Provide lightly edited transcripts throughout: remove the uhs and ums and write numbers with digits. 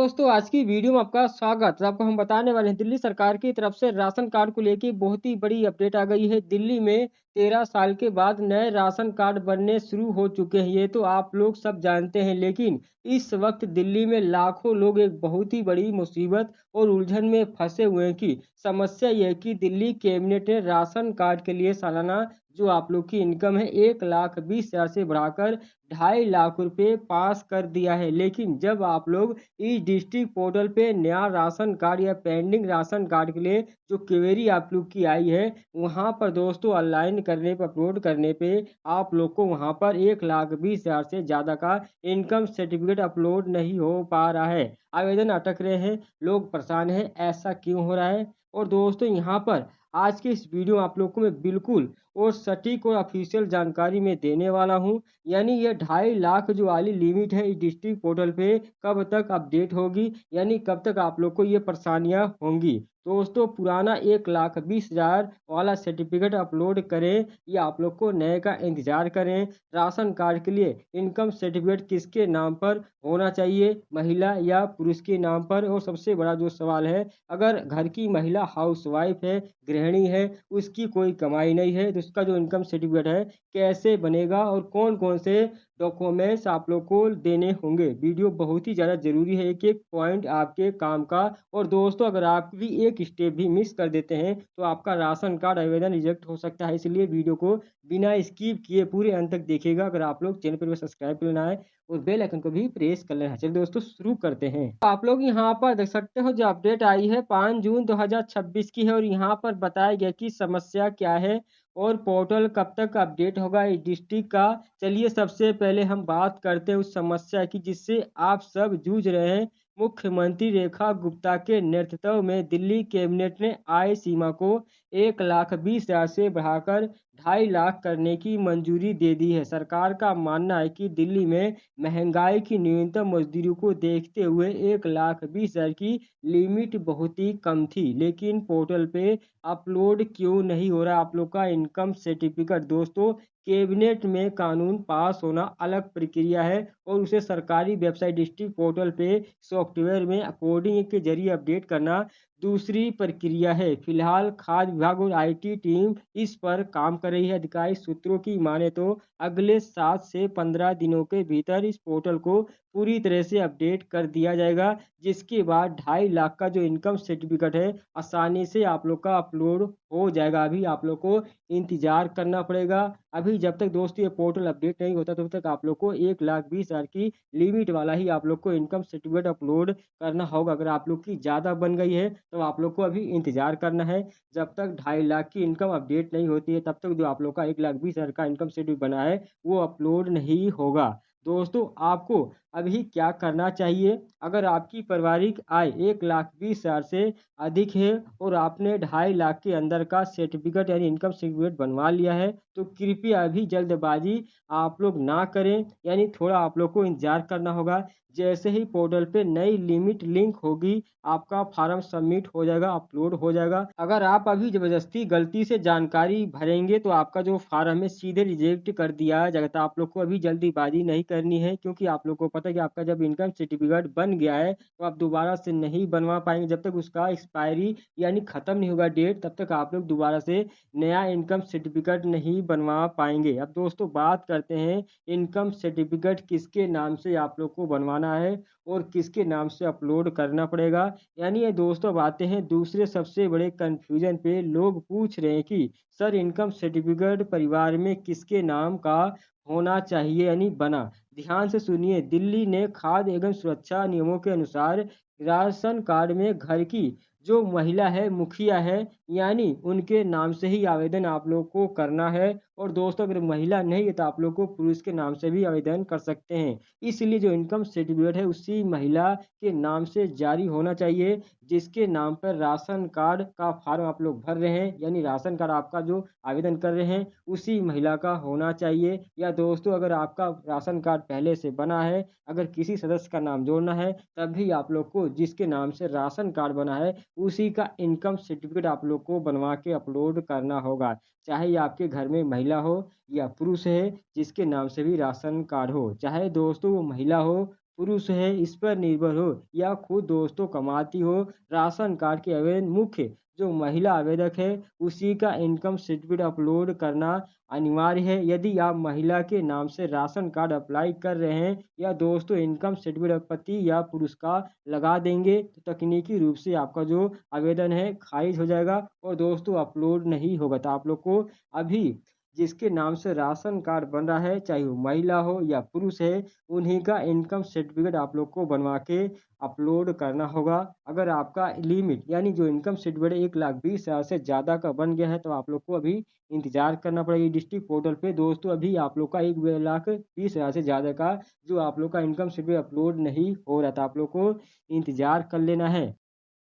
दोस्तों, आज की वीडियो में आपका स्वागत। तो आपको हम बताने वाले हैं दिल्ली सरकार की तरफ से राशन कार्ड को लेके बहुत ही बड़ी अपडेट आ गई है। दिल्ली में 13 साल के बाद नए राशन कार्ड बनने शुरू हो चुके हैं। ये तो आप लोग सब जानते हैं, लेकिन इस वक्त दिल्ली में लाखों लोग एक बहुत ही बड़ी मुसीबत और उलझन में फंसे हुए हैं कि समस्या ये है कि दिल्ली कैबिनेट ने राशन कार्ड के लिए सालाना जो आप लोग की इनकम है 1,20,000 से बढ़ाकर 2.5 लाख रुपए पास कर दिया है। लेकिन जब आप लोग इस डिस्ट्रिक्ट पोर्टल पे नया राशन कार्ड या पेंडिंग राशन कार्ड के लिए जो क्वेरी आप लोग की आई है, वहाँ पर दोस्तों ऑनलाइन करने पर अपलोड करने पे आप लोग को वहाँ पर 1,20,000 से ज़्यादा का इनकम सर्टिफिकेट अपलोड नहीं हो पा रहा है। आवेदन अटक रहे हैं, लोग परेशान हैं, ऐसा क्यों हो रहा है? और दोस्तों यहाँ पर आज के इस वीडियो में आप लोग को मैं बिल्कुल और सटीक और ऑफिशियल जानकारी में देने वाला हूँ। यानी ये 2.5 लाख जो वाली लिमिट है इस डिस्ट्रिक्ट पोर्टल पे कब तक अपडेट होगी, यानी कब तक आप लोग को ये परेशानियां होंगी। दोस्तों, पुराना 1,20,000 वाला सर्टिफिकेट अपलोड करें या आप लोग को नए का इंतजार करें? राशन कार्ड के लिए इनकम सर्टिफिकेट किसके नाम पर होना चाहिए, महिला या पुरुष के नाम पर? और सबसे बड़ा जो सवाल है, अगर घर की महिला हाउसवाइफ है, गृहिणी है, उसकी कोई कमाई नहीं है, तो उसका जो इनकम सर्टिफिकेट है कैसे बनेगा और कौन कौन से डॉक्यूमेंट्स आप लोग को देने होंगे? वीडियो बहुत ही ज़्यादा ज़रूरी है, एक एक पॉइंट आपके काम का। और दोस्तों, अगर आप भी एक स्टेप भी मिस कर देते हैं तो आपका राशन कार्ड आवेदन रिजेक्ट हो सकता है। इसलिए वीडियो को बिना स्किप किए पूरे अंत तक देखिएगा। अगर आप लोग चैनल पर सब्सक्राइब कर लेना है और बेल आइकन को भी प्रेस कर लेना है। चलिए दोस्तों, शुरू करते हैं। आप लोग यहाँ पर देख सकते हो, जो अपडेट आई है 5 जून 2026 की है और यहाँ पर बताया गया कि समस्या क्या है और पोर्टल कब तक अपडेट होगा इस डिस्ट्रिक्ट का। चलिए सबसे पहले हम बात करते हैं उस समस्या की जिससे आप सब जूझ रहे हैं। मुख्यमंत्री रेखा गुप्ता के नेतृत्व में दिल्ली कैबिनेट ने आय सीमा को 1,20,000 से बढ़ाकर 2.5 लाख करने की मंजूरी दे दी है। सरकार का मानना है कि दिल्ली में महंगाई की न्यूनतम मजदूरी को देखते हुए 1,20,000 की लिमिट बहुत ही कम थी। लेकिन पोर्टल पे अपलोड क्यों नहीं हो रहा आप लोग का इनकम सर्टिफिकेट? दोस्तों, कैबिनेट में कानून पास होना अलग प्रक्रिया है और उसे सरकारी वेबसाइट डिस्ट्रिक्ट पोर्टल पे सॉफ्टवेयर में कोडिंग के जरिए अपडेट करना दूसरी प्रक्रिया है। फिलहाल खाद्य विभाग और आईटी टीम इस पर काम कर रही है। अधिकारिक सूत्रों की माने तो अगले 7 से 15 दिनों के भीतर इस पोर्टल को पूरी तरह से अपडेट कर दिया जाएगा, जिसके बाद 2.5 लाख का जो इनकम सर्टिफिकेट है आसानी से आप लोग का अपलोड हो जाएगा। अभी आप लोग को इंतजार करना पड़ेगा। अभी जब तक दोस्तों ये पोर्टल अपडेट नहीं होता तब तक आप लोग को 1,20,000 की लिमिट वाला ही आप लोग को इनकम सर्टिफिकेट अपलोड करना होगा। अगर आप लोग की ज़्यादा बन गई है तो आप लोग को अभी इंतजार करना है। जब तक 2.5 लाख की इनकम अपडेट नहीं होती है तब तक जो आप लोग का 1,20,000 का इनकम सर्टिफिकेट बना है वो अपलोड नहीं होगा। दोस्तों, आपको अभी क्या करना चाहिए? अगर आपकी पारिवारिक आय 1,20,000 से अधिक है और आपने 2.5 लाख के अंदर का सर्टिफिकेट यानी इनकम सर्टिफिकेट बनवा लिया है, तो कृपया अभी जल्दबाजी आप लोग ना करें। यानी थोड़ा आप लोग को इंतजार करना होगा। जैसे ही पोर्टल पे नई लिमिट लिंक होगी, आपका फार्म सबमिट हो जाएगा, अपलोड हो जाएगा। अगर आप अभी ज़बरदस्ती गलती से जानकारी भरेंगे तो आपका जो फार्म है सीधे रिजेक्ट कर दिया जाएगा। तो आप लोग को अभी जल्दीबाजी नहीं करनी है, क्योंकि आप लोग को पता है कि आपका जब इनकम सर्टिफिकेट बन गया है तो आप दोबारा से नहीं बनवा पाएंगे। जब तक उसका एक्सपायरी यानी ख़त्म नहीं होगा डेट, तब तक आप लोग दोबारा से नया इनकम सर्टिफिकेट नहीं बनवा पाएंगे। अब दोस्तों, बात करते हैं इनकम सर्टिफिकेट किसके नाम से आप लोग को बनवाना है और किसके नाम से अपलोड करना पड़ेगा। यानी ये दोस्तों, अब आते हैं दूसरे सबसे बड़े कंफ्यूजन पे। लोग पूछ रहे हैं कि सर, इनकम सर्टिफिकेट परिवार में किसके नाम का होना चाहिए यानी बना? ध्यान से सुनिए, दिल्ली ने खाद्य एवं सुरक्षा नियमों के अनुसार राशन कार्ड में घर की जो महिला है, मुखिया है, यानी उनके नाम से ही आवेदन आप लोग को करना है। और दोस्तों, अगर महिला नहीं है तो आप लोग को पुरुष के नाम से भी आवेदन कर सकते हैं। इसलिए जो इनकम सर्टिफिकेट है उसी महिला के नाम से जारी होना चाहिए जिसके नाम पर राशन कार्ड का फॉर्म आप लोग भर रहे हैं, यानी राशन कार्ड आपका जो आवेदन कर रहे हैं उसी महिला का होना चाहिए। या दोस्तों, अगर आपका राशन कार्ड पहले से बना है, अगर किसी सदस्य का नाम जोड़ना है, तब भी आप लोग को जिसके नाम से राशन कार्ड बना है उसी का इनकम सर्टिफिकेट आप लोग को बनवा के अपलोड करना होगा। चाहे आपके घर में महिला हो या पुरुष है, जिसके नाम से भी राशन कार्ड हो, चाहे दोस्तों वो महिला हो, पुरुष है इस पर निर्भर हो या खुद दोस्तों कमाती हो, राशन कार्ड के आवेदन मुख्य जो महिला आवेदक है उसी का इनकम सर्टिफिकेट अपलोड करना अनिवार्य है। यदि आप महिला के नाम से राशन कार्ड अप्लाई कर रहे हैं या दोस्तों इनकम सर्टिफिकेट पति या पुरुष का लगा देंगे तो तकनीकी रूप से आपका जो आवेदन है खारिज हो जाएगा और दोस्तों अपलोड नहीं होगा। तो आप लोग को अभी जिसके नाम से राशन कार्ड बन रहा है चाहे वो महिला हो या पुरुष है उन्हीं का इनकम सर्टिफिकेट आप लोग को बनवा के अपलोड करना होगा। अगर आपका लिमिट यानी जो इनकम सर्टिफिकेट 1,20,000 से ज़्यादा का बन गया है तो आप लोग को अभी इंतजार करना पड़ेगा डिस्ट्रिक्ट पोर्टल पे। दोस्तों अभी आप लोग का 1,20,000 से ज़्यादा का जो आप लोग का इनकम सर्टिफिकेट अपलोड नहीं हो रहा था आप लोग को इंतजार कर लेना है।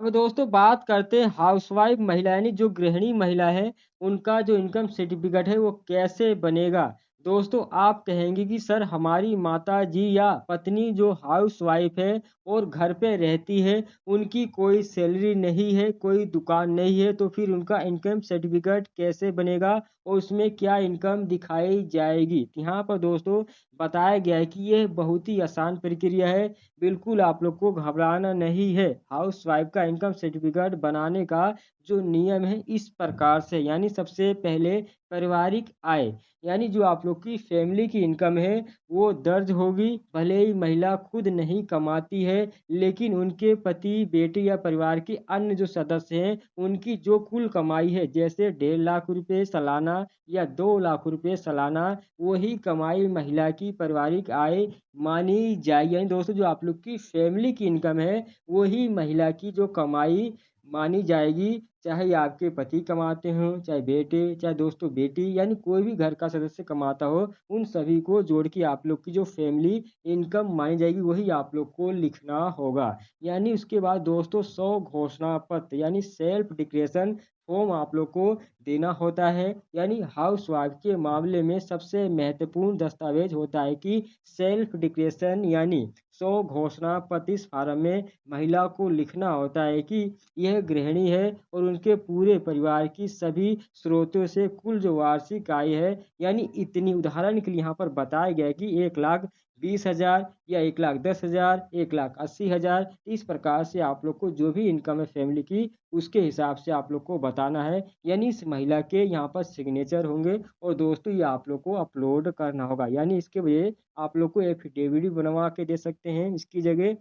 अब दोस्तों बात करते हैं हाउसवाइफ महिला यानी जो गृहिणी महिला है उनका जो इनकम सर्टिफिकेट है वो कैसे बनेगा। दोस्तों आप कहेंगे कि सर हमारी माता जी या पत्नी जो हाउसवाइफ है और घर पे रहती है उनकी कोई सैलरी नहीं है कोई दुकान नहीं है तो फिर उनका इनकम सर्टिफिकेट कैसे बनेगा और उसमें क्या इनकम दिखाई जाएगी। यहाँ पर दोस्तों बताया गया है कि यह बहुत ही आसान प्रक्रिया है, बिल्कुल आप लोग को घबराना नहीं है। हाउसवाइफ का इनकम सर्टिफिकेट बनाने का जो नियम है इस प्रकार से यानी सबसे पहले पारिवारिक आय यानी जो आप लोग की फैमिली की इनकम है वो दर्ज होगी। भले ही महिला खुद नहीं कमाती है लेकिन उनके पति बेटे या परिवार के अन्य जो सदस्य हैं उनकी जो कुल कमाई है जैसे 1.5 लाख रुपए सालाना या 2 लाख रुपए सालाना वही कमाई महिला की पारिवारिक आय मानी जाएगी। यानी दोस्तों जो आप लोग की फैमिली की इनकम है वही महिला की जो कमाई मानी जाएगी। चाहे आपके पति कमाते हों चाहे बेटे चाहे दोस्तों बेटी यानी कोई भी घर का सदस्य कमाता हो उन सभी को जोड़ के आप लोग की जो फैमिली इनकम मानी जाएगी वही आप लोग को लिखना होगा। यानी उसके बाद दोस्तों 100 घोषणा पत्र यानी सेल्फ डिक्लेरेशन फॉर्म आप लोग को देना होता है। यानी हाउस वाइफ के मामले में सबसे महत्वपूर्ण दस्तावेज होता है कि सेल्फ डिक्लेरेशन यानी 100 घोषणा पत्र। इस फार्म में महिला को लिखना होता है कि यह गृहिणी है और उनके पूरे परिवार की सभी स्रोतों से कुल जो वार्षिक आय है यानी इतनी। उदाहरण के लिए यहाँ पर बताया गया है कि 1,20,000 या 1,10,000 1,80,000 इस प्रकार से आप लोग को जो भी इनकम है फैमिली की उसके हिसाब से आप लोग को बताना है। यानी इस महिला के यहाँ पर सिग्नेचर होंगे और दोस्तों ये आप लोग को अपलोड करना होगा। यानी इसके लिए आप लोग को एफिडेविट बनवा के दे सकते हैं इसकी जगह।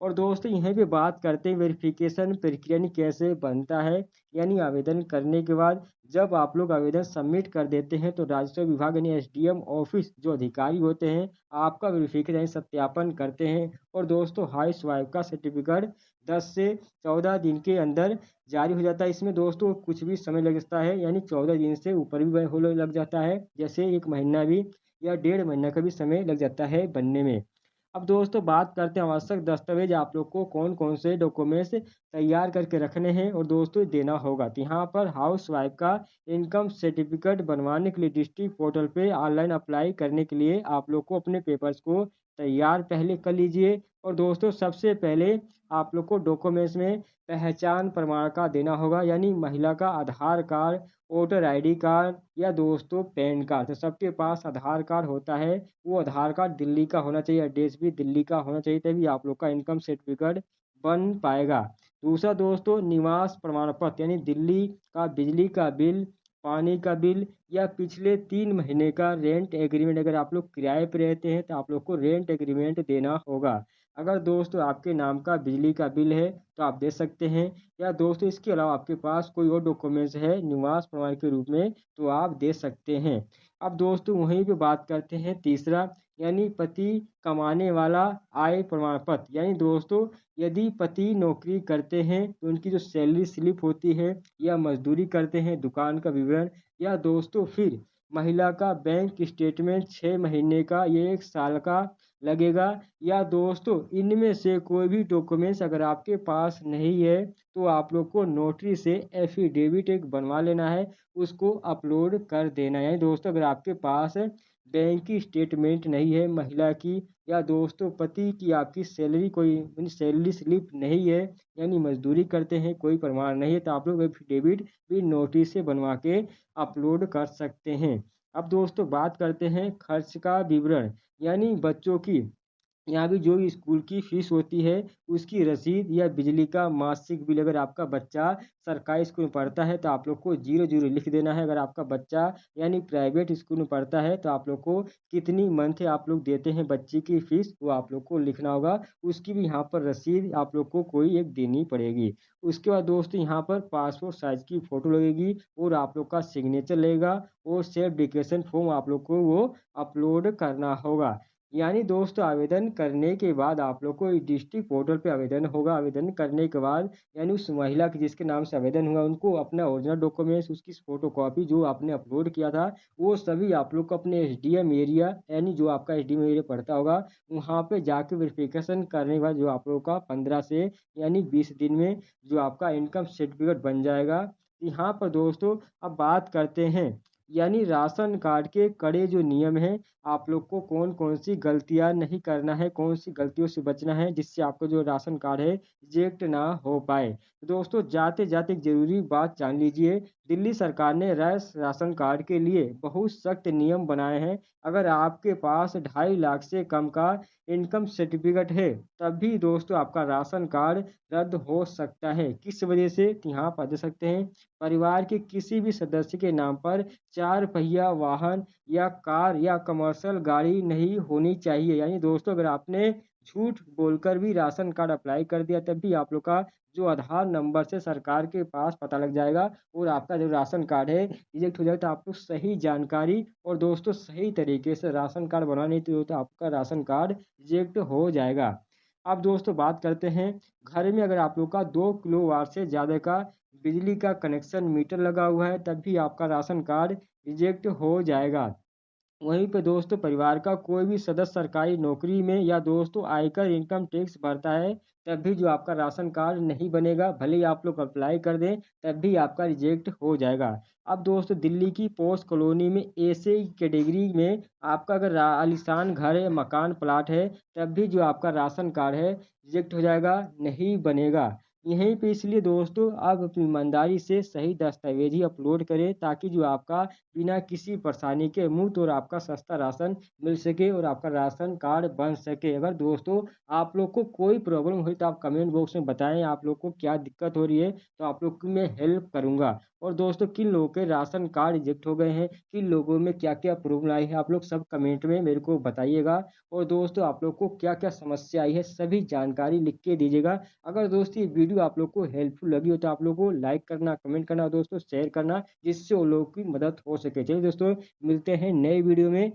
और दोस्तों यहीं पे बात करते हैं वेरिफिकेशन प्रक्रिया यानी कैसे बनता है। यानी आवेदन करने के बाद जब आप लोग आवेदन सबमिट कर देते हैं तो राजस्व विभाग यानी एसडीएम ऑफिस जो अधिकारी होते हैं आपका वेरिफिकेशन यानी सत्यापन करते हैं और दोस्तों हाउस वाइफ का सर्टिफिकेट 10 से 14 दिन के अंदर जारी हो जाता है। इसमें दोस्तों कुछ भी समय लग सकता है यानी 14 दिन से ऊपर भी हो लग जाता है जैसे 1 महीना भी या 1.5 महीना का भी समय लग जाता है बनने में। अब दोस्तों बात करते हैं आवश्यक दस्तावेज आप लोग को कौन कौन से डॉक्यूमेंट्स तैयार करके रखने हैं और दोस्तों देना होगा। तो यहाँ पर हाउस वाइफ का इनकम सर्टिफिकेट बनवाने के लिए डिस्ट्रिक्ट पोर्टल पे ऑनलाइन अप्लाई करने के लिए आप लोग को अपने पेपर्स को तैयार पहले कर लीजिए। और दोस्तों सबसे पहले आप लोग को डॉक्यूमेंट्स में पहचान प्रमाण का देना होगा यानी महिला का आधार कार्ड वोटर आईडी कार्ड या दोस्तों पैन कार्ड। तो सबके पास आधार कार्ड होता है वो आधार कार्ड दिल्ली का होना चाहिए, एड्रेस भी दिल्ली का होना चाहिए तभी आप लोग का इनकम सर्टिफिकेट बन पाएगा। दूसरा दोस्तों निवास प्रमाण पत्र यानी दिल्ली का बिजली का बिल पानी का बिल या पिछले 3 महीने का रेंट एग्रीमेंट। अगर आप लोग किराए पे रहते हैं तो आप लोग को रेंट एग्रीमेंट देना होगा। अगर दोस्तों आपके नाम का बिजली का बिल है तो आप दे सकते हैं या दोस्तों इसके अलावा आपके पास कोई और डॉक्यूमेंट्स है निवास प्रमाण के रूप में तो आप दे सकते हैं। अब दोस्तों वहीं पे बात करते हैं तीसरा यानी पति कमाने वाला आय प्रमाण पत्र। यानी दोस्तों यदि पति नौकरी करते हैं तो उनकी जो सैलरी स्लिप होती है या मजदूरी करते हैं दुकान का विवरण या दोस्तों फिर महिला का बैंक स्टेटमेंट 6 महीने का या 1 साल का लगेगा। या दोस्तों इनमें से कोई भी डॉक्यूमेंट्स अगर आपके पास नहीं है तो आप लोग को नोटरी से एफिडेविट एक बनवा लेना है उसको अपलोड कर देना है। यानी दोस्तों अगर आपके पास बैंक की स्टेटमेंट नहीं है महिला की या दोस्तों पति की आपकी सैलरी कोई सैलरी स्लिप नहीं है यानी मजदूरी करते हैं कोई प्रमाण नहीं है तो आप लोग एफिडेविट भी नोटिस से बनवा के अपलोड कर सकते हैं। अब दोस्तों बात करते हैं खर्च का विवरण यानी बच्चों की यहाँ भी जो स्कूल की फीस होती है उसकी रसीद या बिजली का मासिक बिल, अगर आपका बच्चा सरकारी स्कूल में पढ़ता है तो आप लोग को 00 लिख देना है। अगर आपका बच्चा यानी प्राइवेट स्कूल में पढ़ता है तो आप लोग को कितनी मंथ आप लोग देते हैं बच्चे की फीस वो आप लोग को लिखना होगा। उसकी भी यहाँ पर रसीद आप लोग को कोई एक देनी पड़ेगी। उसके बाद दोस्तों यहाँ पर पासपोर्ट साइज की फ़ोटो लगेगी और आप लोग का सिग्नेचर लगेगा और सेल्फ डिक्लेरेशन फॉर्म आप लोग को वो अपलोड करना होगा। यानी दोस्तों आवेदन करने के बाद आप लोग को डिस्ट्रिक्ट पोर्टल पे आवेदन होगा। आवेदन करने के बाद यानी उस महिला के जिसके नाम से आवेदन हुआ उनको अपना ओरिजिनल डॉक्यूमेंट्स, उसकी फोटो कॉपी जो आपने अपलोड किया था वो सभी आप लोग को अपने एसडीएम एरिया यानी जो आपका एसडीएम एरिया पड़ता होगा वहाँ पे जाके वेरिफिकेशन करने के बाद जो आप लोग का 15 से यानी 20 दिन में जो आपका इनकम सर्टिफिकेट बन जाएगा। यहाँ पर दोस्तों अब बात करते हैं यानी राशन कार्ड के कड़े जो नियम हैं, आप लोग को कौन कौन सी गलतियां नहीं करना है, कौन सी गलतियों से बचना है जिससे आपका जो राशन कार्ड है रिजेक्ट ना हो पाए। दोस्तों जाते जाते एक जरूरी बात जान लीजिए, दिल्ली सरकार ने राशन कार्ड के लिए बहुत सख्त नियम बनाए हैं। अगर आपके पास 2.5 लाख से कम का इनकम सर्टिफिकेट है तब भी दोस्तों आपका राशन कार्ड रद्द हो सकता है। किस वजह से, तो यहाँ पर दे सकते हैं परिवार के किसी भी सदस्य के नाम पर 4 पहिया वाहन या कार या कमर्शियल गाड़ी नहीं होनी चाहिए। यानी दोस्तों अगर आपने झूठ बोलकर भी राशन कार्ड अप्लाई कर दिया तब भी आप लोग का जो आधार नंबर से सरकार के पास पता लग जाएगा और आपका जो राशन कार्ड है रिजेक्ट हो जाएगा। तो आपको सही जानकारी और दोस्तों सही तरीके से राशन कार्ड बनाने तो आपका राशन कार्ड रिजेक्ट हो जाएगा। अब दोस्तों बात करते हैं, घर में अगर आप लोग का 2 किलोवाट से ज़्यादा का बिजली का कनेक्शन मीटर लगा हुआ है तब भी आपका राशन कार्ड रिजेक्ट हो जाएगा। वहीं पे दोस्तों परिवार का कोई भी सदस्य सरकारी नौकरी में या दोस्तों आयकर इनकम टैक्स भरता है तब भी जो आपका राशन कार्ड नहीं बनेगा, भले ही आप लोग अप्लाई कर दें तब भी आपका रिजेक्ट हो जाएगा। अब दोस्तों दिल्ली की पोस्ट कॉलोनी में ऐसे कैटेगरी में आपका अगर आलीशान घर है, मकान प्लाट है तब भी जो आपका राशन कार्ड है रिजेक्ट हो जाएगा, नहीं बनेगा। यहीं पे इसलिए दोस्तों आप अपनी ईमानदारी से सही दस्तावेज ही अपलोड करें ताकि जो आपका बिना किसी परेशानी के मुफ्त और आपका सस्ता राशन मिल सके और आपका राशन कार्ड बन सके। अगर दोस्तों आप लोग को कोई प्रॉब्लम हुई तो आप कमेंट बॉक्स में बताएं आप लोग को क्या दिक्कत हो रही है, तो आप लोग की मैं हेल्प करूंगा। और दोस्तों किन लोगों के राशन कार्ड रिजेक्ट हो गए हैं, किन लोगों में क्या क्या प्रॉब्लम आई है, आप लोग सब कमेंट में मेरे को बताइएगा। और दोस्तों आप लोग को क्या क्या समस्या आई है सभी जानकारी लिख के दीजिएगा। अगर दोस्तों ये वीडियो आप लोग को हेल्पफुल लगी हो तो आप लोग को लाइक करना, कमेंट करना, दोस्तों शेयर करना जिससे वो लोगों की मदद हो सके। चलिए दोस्तों मिलते हैं नए वीडियो में।